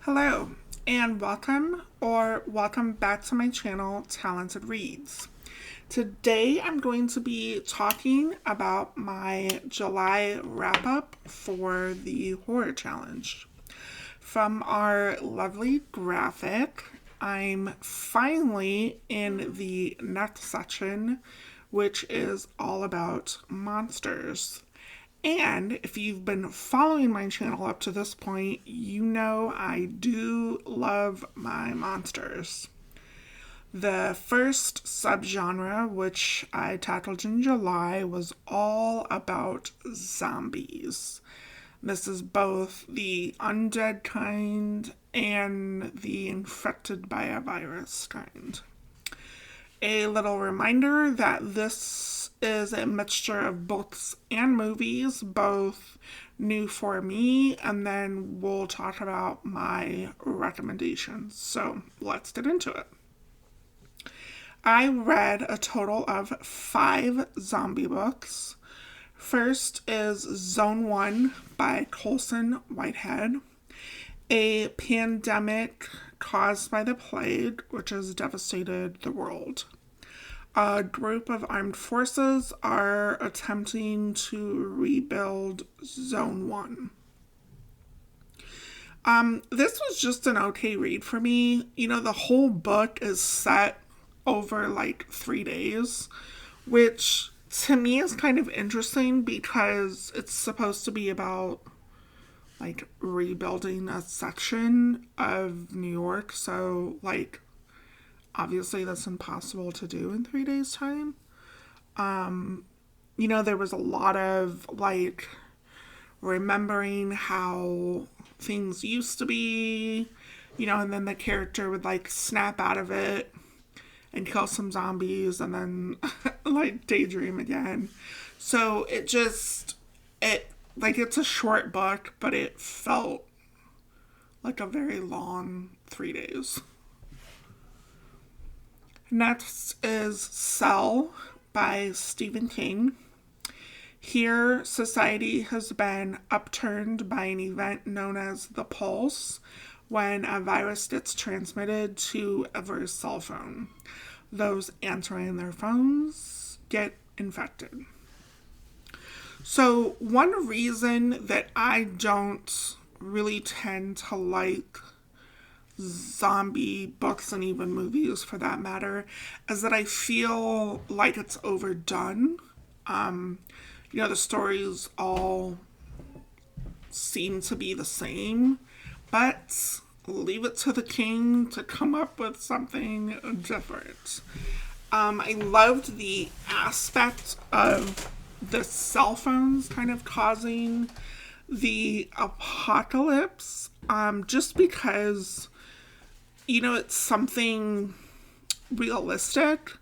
Hello, and welcome back to my channel, Talented Reads. Today I'm going to be talking about my July wrap-up for the Horror Challenge. From our lovely graphic, I'm finally in the next section, which is all about monsters. And if you've been following my channel up to this point, you know I do love my monsters. The first subgenre, which I tackled in July, was all about zombies. This is both the undead kind and the infected by a virus kind. A little reminder that this is a mixture of books and movies, both new for me, and then we'll talk about my recommendations. So let's get into it. I read a total of 5 zombie books. First is Zone 1 by Coulson, Whitehead, a pandemic caused by the plague, which has devastated the world. A group of armed forces are attempting to rebuild Zone 1. This was just an okay read for me. The whole book is set over like 3 days, which to me is kind of interesting because it's supposed to be about like rebuilding a section of New York. So like, obviously that's impossible to do in 3 days time. There was a lot of like remembering how things used to be, and then the character would like snap out of it and kill some zombies and then like daydream again. So it's a short book, but it felt like a very long 3 days. Next is Cell by Stephen King. Here, society has been upturned by an event known as the pulse, when a virus gets transmitted to every cell phone. Those answering their phones get infected. So one reason that I don't really tend to like zombie books and even movies for that matter is that I feel like it's overdone. The stories all seem to be the same, but leave it to the king to come up with something different. I loved the aspect of the cell phones kind of causing the apocalypse, just because, it's something realistic,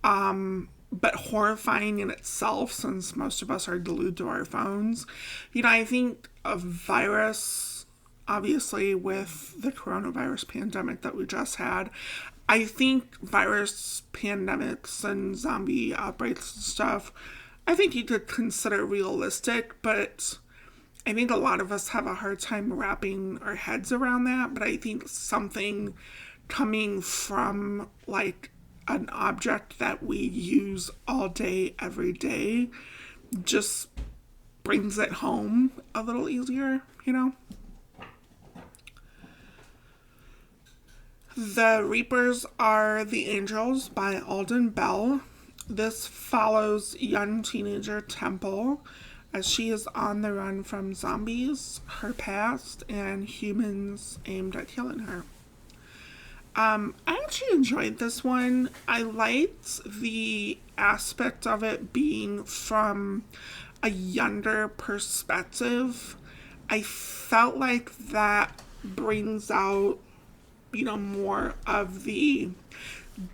but horrifying in itself since most of us are glued to our phones. I think a virus, obviously with the coronavirus pandemic that we just had, I think virus pandemics and zombie outbreaks and stuff, I think you could consider realistic, but I think a lot of us have a hard time wrapping our heads around that. But I think something coming from like an object that we use all day, every day, just brings it home a little easier, The Reapers Are the Angels by Alden Bell. This follows young teenager Temple as she is on the run from zombies, her past, and humans aimed at killing her. I actually enjoyed this one. I liked the aspect of it being from a younger perspective. I felt like that brings out, more of the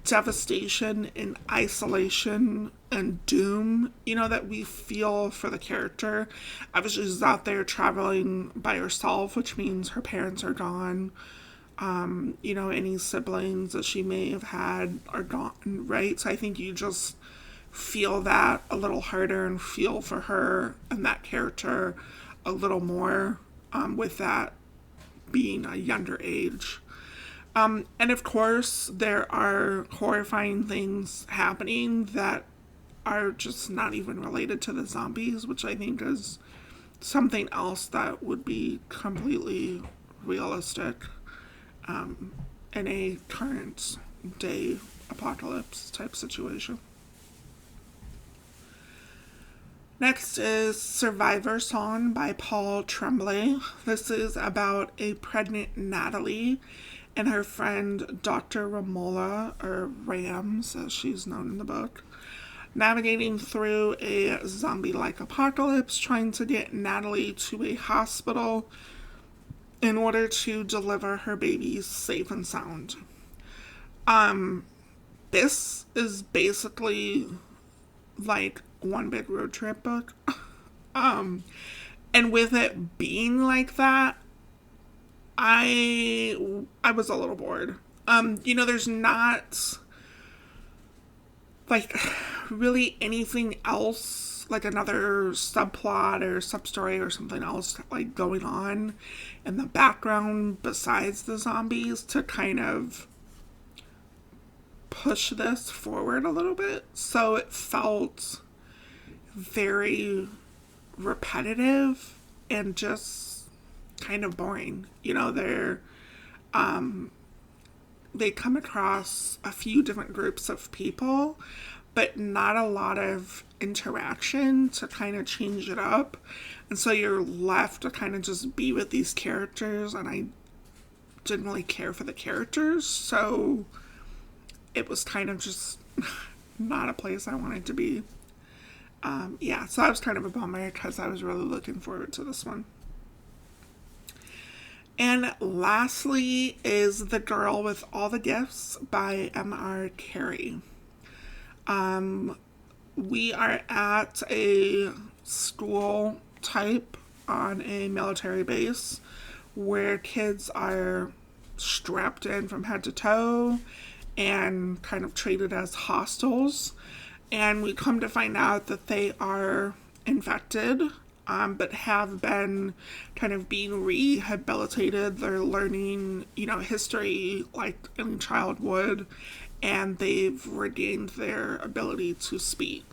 devastation and isolation and doom, that we feel for the character. Obviously, she's out there traveling by herself, which means her parents are gone. Any siblings that she may have had are gone, right? So I think you just feel that a little harder and feel for her and that character a little more with that being a younger age. And of course, there are horrifying things happening that are just not even related to the zombies, which I think is something else that would be completely realistic in a current day apocalypse type situation. Next is Survivor Song by Paul Tremblay. This is about a pregnant Natalie and her friend Dr. Ramola, or Rams as she's known in the book, navigating through a zombie-like apocalypse, trying to get Natalie to a hospital in order to deliver her babies safe and sound. This is basically like one big road trip book. And with it being like that, I was a little bored. There's not like really anything else, like another subplot or substory or something else like going on in the background besides the zombies to kind of push this forward a little bit. So it felt very repetitive and just kind of boring. They come across a few different groups of people, but not a lot of interaction to kind of change it up. And so you're left to kind of just be with these characters, and I didn't really care for the characters, so it was kind of just not a place I wanted to be. So I was kind of a bummer because I was really looking forward to this one. And lastly is The Girl with All the Gifts by Mr Kerry. We are at a school type on a military base where kids are strapped in from head to toe and kind of treated as hostiles. And we come to find out that they are infected, but have been kind of being rehabilitated. They're learning, history like any child would, and they've regained their ability to speak.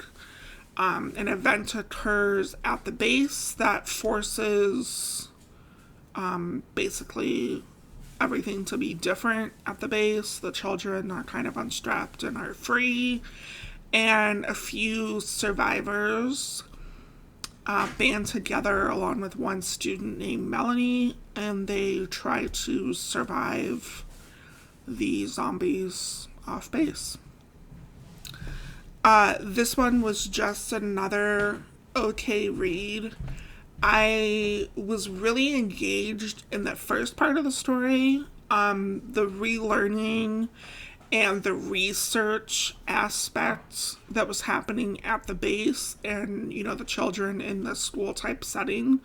An event occurs at the base that forces basically everything to be different at the base. The children are kind of unstrapped and are free, and a few survivors band together along with one student named Melanie, and they try to survive the zombies off base. This one was just another okay read. I was really engaged in the first part of the story, the relearning and the research aspect that was happening at the base and, the children in the school type setting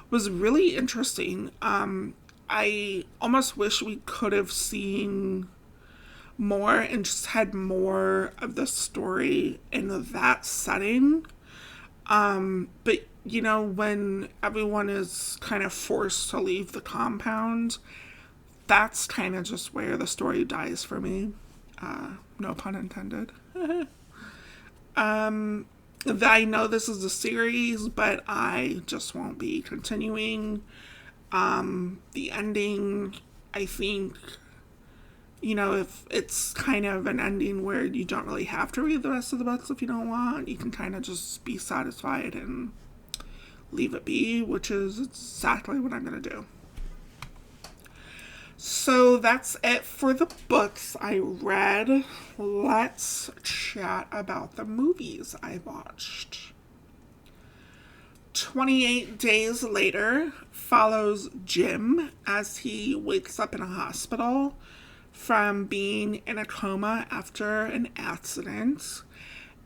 was really interesting. I almost wish we could have seen more and just had more of the story in that setting. But when everyone is kind of forced to leave the compound, that's kind of just where the story dies for me. No pun intended. I know this is a series, but I just won't be continuing. The ending, I think, if it's kind of an ending where you don't really have to read the rest of the books if you don't want, you can kind of just be satisfied and leave it be, which is exactly what I'm going to do. So that's it for the books I read. Let's chat about the movies I watched. 28 Days Later follows Jim as he wakes up in a hospital from being in a coma after an accident,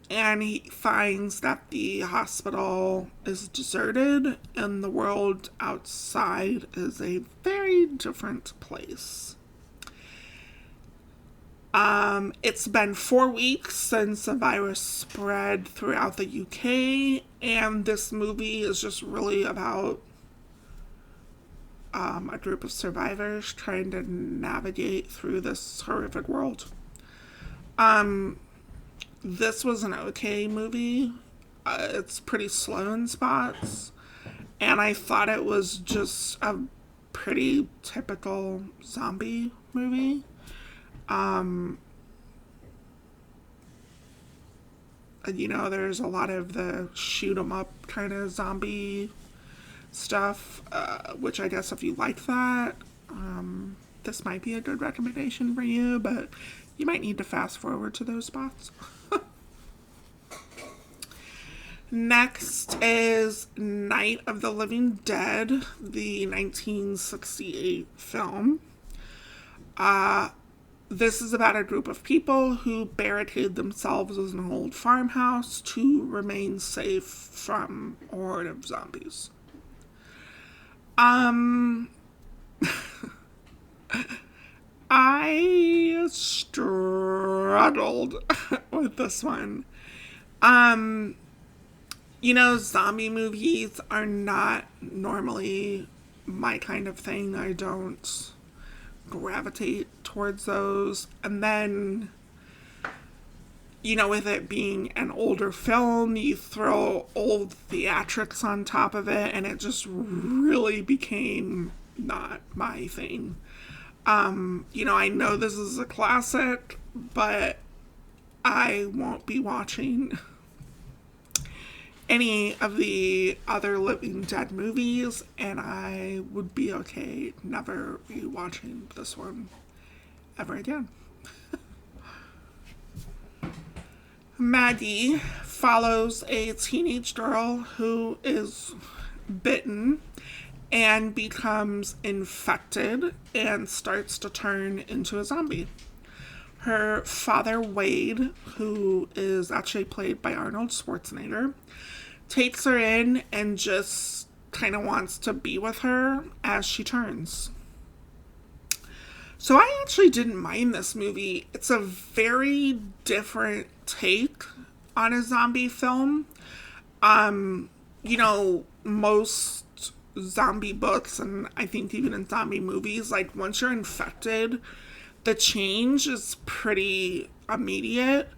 and he finds that the hospital is deserted and the world outside is a very different place. It's been 4 weeks since the virus spread throughout the UK, and this movie is just really about a group of survivors trying to navigate through this horrific world. This was an okay movie. It's pretty slow in spots, and I thought it was just a pretty typical zombie movie. There's a lot of the shoot 'em up kind of zombie stuff, which I guess if you like that, this might be a good recommendation for you, but you might need to fast forward to those spots. Next is Night of the Living Dead, the 1968 film. This is about a group of people who barricade themselves in an old farmhouse to remain safe from a horde of zombies. I struggled with this one. Zombie movies are not normally my kind of thing. I don't gravitate towards those. And then, with it being an older film, you throw old theatrics on top of it, and it just really became not my thing. I know this is a classic, but I won't be watching any of the other Living Dead movies, and I would be okay never rewatching this one ever again. Maggie follows a teenage girl who is bitten and becomes infected and starts to turn into a zombie. Her father, Wade, who is actually played by Arnold Schwarzenegger, takes her in and just kind of wants to be with her as she turns. So I actually didn't mind this movie. It's a very different take on a zombie film. Most zombie books, and I think even in zombie movies, like once you're infected, the change is pretty immediate.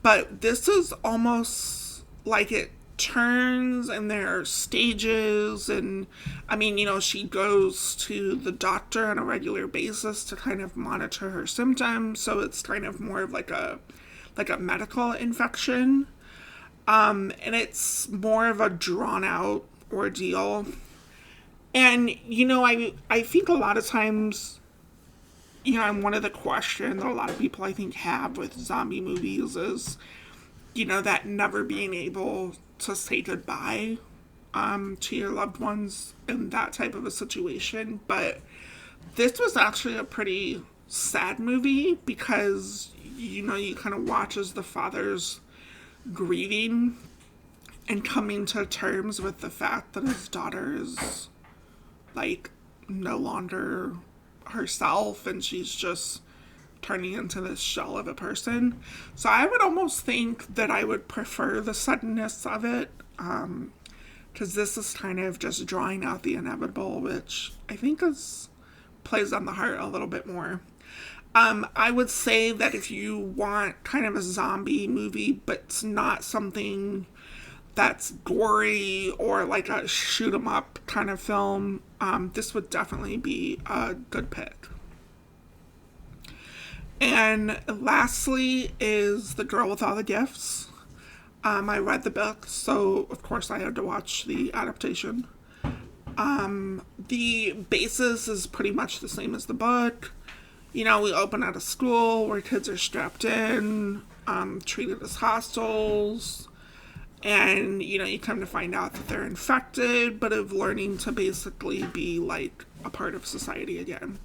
But this is almost like it turns and there are stages, and she goes to the doctor on a regular basis to kind of monitor her symptoms, so it's kind of more of like a medical infection, and it's more of a drawn out ordeal. And I think a lot of times, one of the questions that a lot of people I think have with zombie movies is that never being able to say goodbye to your loved ones in that type of a situation. But this was actually a pretty sad movie because, you kind of watch as the father's grieving and coming to terms with the fact that his daughter is, no longer herself and she's just turning into this shell of a person. So I would almost think that I would prefer the suddenness of it, because this is kind of just drawing out the inevitable, which I think plays on the heart a little bit more. I would say that if you want kind of a zombie movie, but it's not something that's gory or like a shoot 'em up kind of film, this would definitely be a good pick. And lastly is The Girl with All the Gifts. I read the book, so of course I had to watch the adaptation. The basis is pretty much the same as the book. We open at a school where kids are strapped in, treated as hostiles, and, you come to find out that they're infected, but of learning to basically be like a part of society again.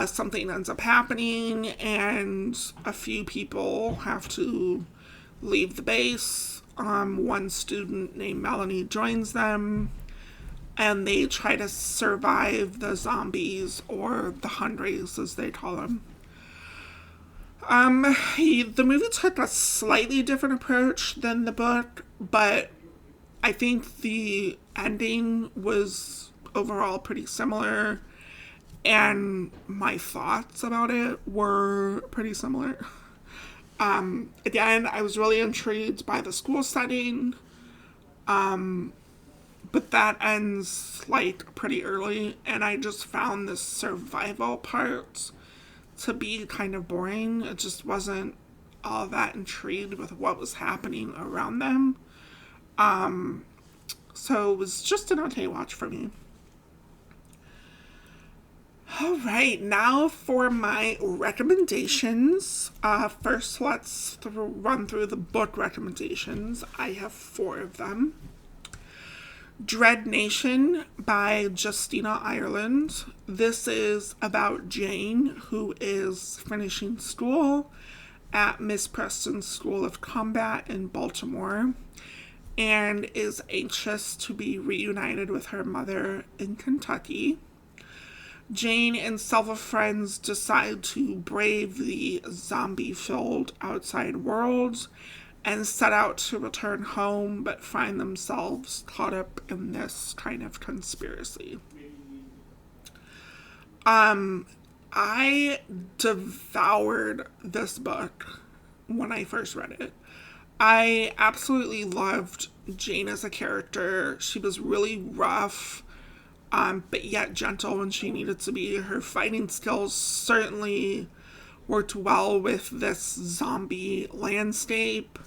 Something ends up happening, and a few people have to leave the base. One student named Melanie joins them, and they try to survive the zombies, or the hundreds as they call them. The movie took a slightly different approach than the book, but I think the ending was overall pretty similar, and my thoughts about it were pretty similar. Again, I was really intrigued by the school setting, but that ends like pretty early, and I just found the survival part to be kind of boring. It just wasn't all that intrigued with what was happening around them. So it was just an okay watch for me. All right, now for my recommendations. First, let's run through the book recommendations. I have 4 of them. Dreadnation by Justina, Ireland. This is about Jane, who is finishing school at Miss Preston's School of Combat in Baltimore, and is anxious to be reunited with her mother in Kentucky. Jane and several friends decide to brave the zombie-filled outside world and set out to return home, but find themselves caught up in this kind of conspiracy. I devoured this book when I first read it. I absolutely loved Jane as a character. She was really rough, but yet gentle when she needed to be. Her fighting skills certainly worked well with this zombie landscape.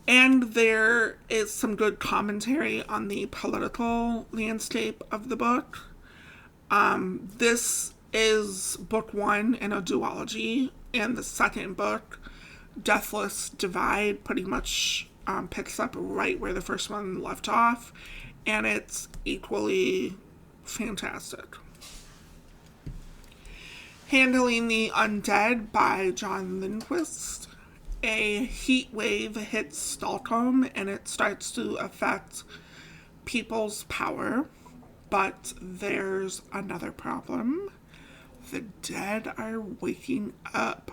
And there is some good commentary on the political landscape of the book. This is book 1 in a duology, and the second book, Deathless Divide, pretty much picks up right where the first one left off, and it's equally fantastic. Handling the Undead by John Lindquist. A heat wave hits Stockholm and it starts to affect people's power, but there's another problem. The dead are waking up.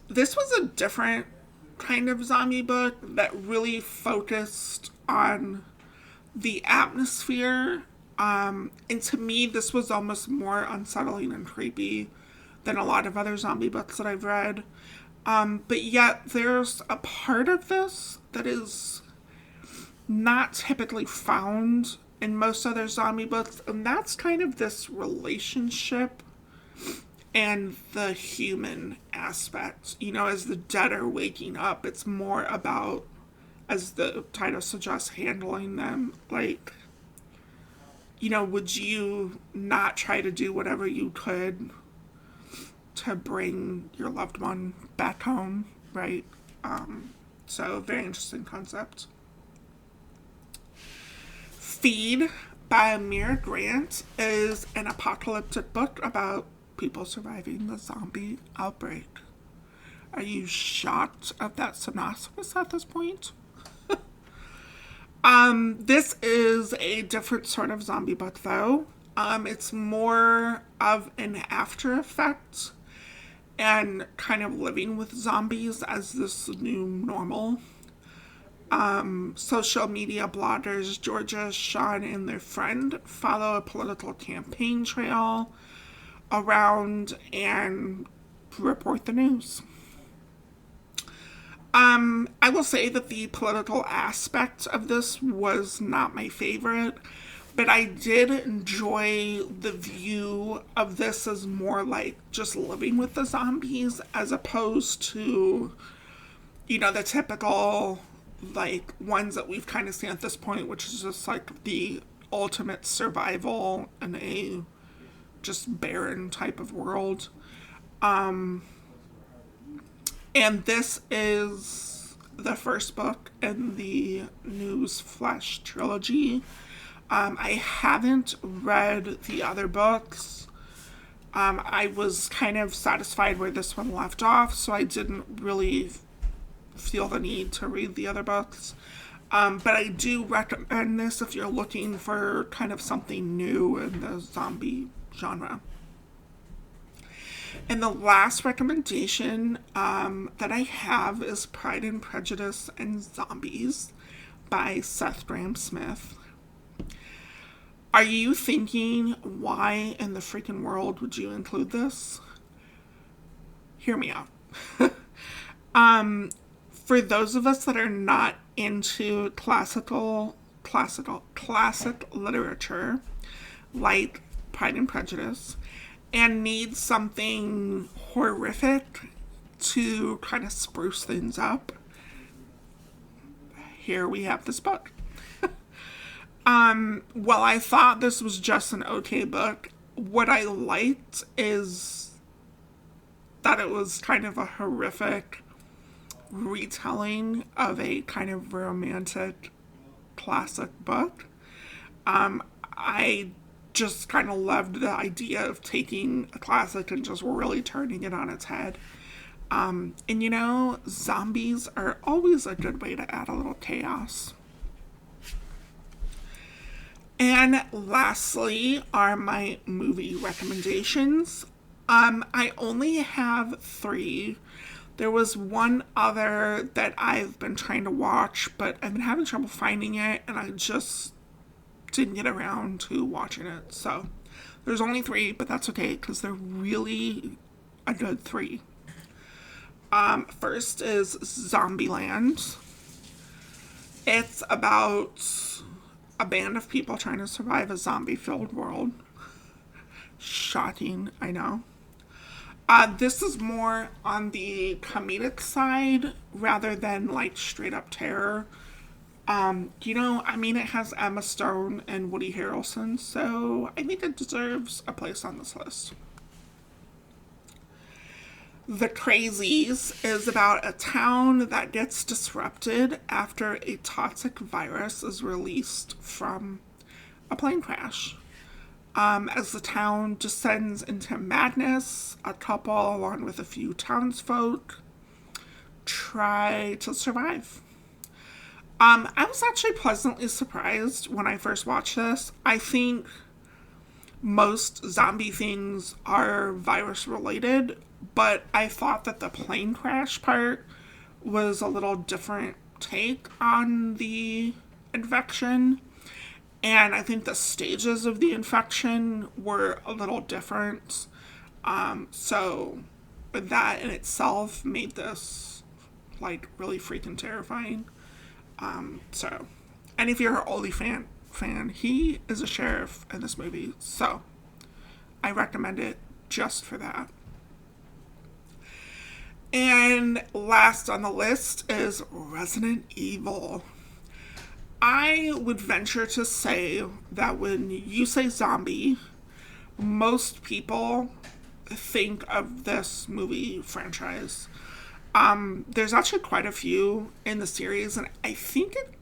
This was a different kind of zombie book that really focused on the atmosphere. And to me, this was almost more unsettling and creepy than a lot of other zombie books that I've read. But yet there's a part of this that is not typically found in most other zombie books, and that's kind of this relationship and the human aspect. You know, as the dead are waking up, it's more about, as the title suggests, handling them. Like, you know, would you not try to do whatever you could to bring your loved one back home, right? So very interesting concept. Feed by Amir Grant is an apocalyptic book about people surviving the zombie outbreak. Are you shocked at that synopsis at this point? This is a different sort of zombie book, though. It's more of an after effect and kind of living with zombies as this new normal. Social media bloggers Georgia, Sean, and their friend follow a political campaign trail around and report the news. I will say that the political aspect of this was not my favorite, but I did enjoy the view of this as more like just living with the zombies as opposed to, you know, the typical like ones that we've kind of seen at this point, which is just like the ultimate survival in a just barren type of world. And this is the first book in the News Flesh trilogy. I haven't read the other books. I was kind of satisfied where this one left off, so I didn't really feel the need to read the other books. But I do recommend this if you're looking for kind of something new in the zombie genre. And the last recommendation that I have is Pride and Prejudice and Zombies by Seth Grahame-Smith. Are you thinking, why in the freaking world would you include this? Hear me out. For those of us that are not into classic literature, like Pride and Prejudice, and need something horrific to kind of spruce things up, here we have this book. Well, I thought this was just an okay book. What I liked is that it was kind of a horrific retelling of a kind of romantic classic book. I just kind of loved the idea of taking a classic and just really turning it on its head. And you know, zombies are always a good way to add a little chaos. And lastly are my movie recommendations. I only have 3. There was one other that I've been trying to watch, but I've been having trouble finding it, and I just didn't get around to watching it. So there's only 3, but that's okay, because they're really a good 3. First is Zombieland. It's about a band of people trying to survive a zombie-filled world. Shocking, I know. This is more on the comedic side rather than like straight up terror. You know, I mean, it has Emma Stone and Woody Harrelson, so I think it deserves a place on this list. The Crazies is about a town that gets disrupted after a toxic virus is released from a plane crash. As the town descends into madness, a couple, along with a few townsfolk, try to survive. I was actually pleasantly surprised when I first watched this. I think most zombie things are virus related, but I thought that the plane crash part was a little different take on the infection. And I think the stages of the infection were a little different. So that in itself made this like really freaking terrifying. And if you're an oldie fan, he is a sheriff in this movie. So I recommend it just for that. And last on the list is Resident Evil. I would venture to say that when you say zombie, most people think of this movie franchise. There's actually quite a few in the series, and I think it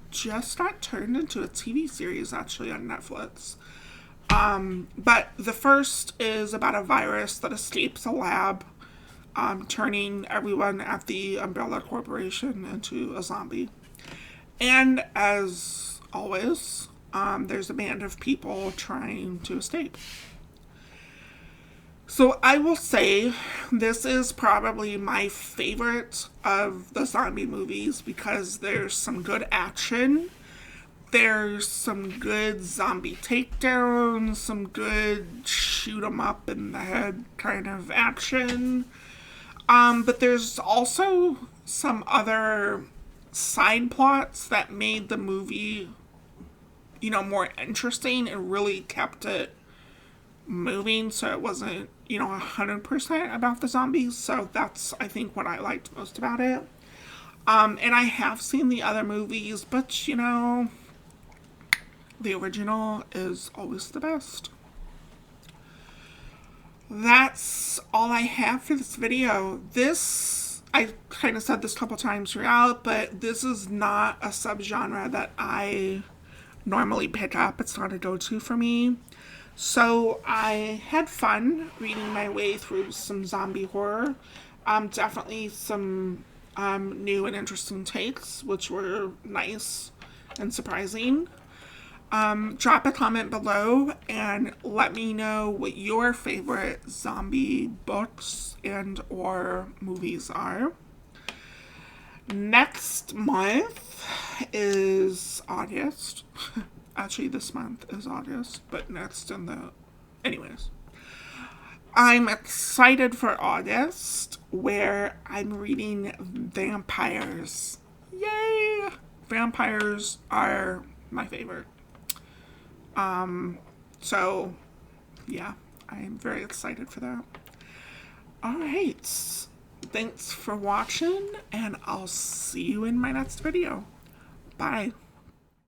just got turned into a TV series actually on Netflix. But the first is about a virus that escapes a lab, turning everyone at the Umbrella Corporation into a zombie. And as always, there's a band of people trying to escape. So I will say this is probably my favorite of the zombie movies because there's some good action. There's some good zombie takedowns, some good shoot 'em up in the head kind of action. But there's also some other side plots that made the movie, you know, more interesting and really kept it moving, so it wasn't, 100% about the zombies. So that's, I think, what I liked most about it. And I have seen the other movies, but, the original is always the best. That's all I have for this video. I kind of said this a couple times throughout, but this is not a subgenre that I normally pick up. It's not a go-to for me. So I had fun reading my way through some zombie horror. Definitely some new and interesting takes, which were nice and surprising. Drop a comment below and let me know what your favorite zombie books and or movies are. Next month is August. Actually, this month is August, but next in the... Anyways. I'm excited for August, where I'm reading vampires. Yay! Vampires are my favorite. So, yeah, I'm very excited for that. Alright, thanks for watching, and I'll see you in my next video. Bye.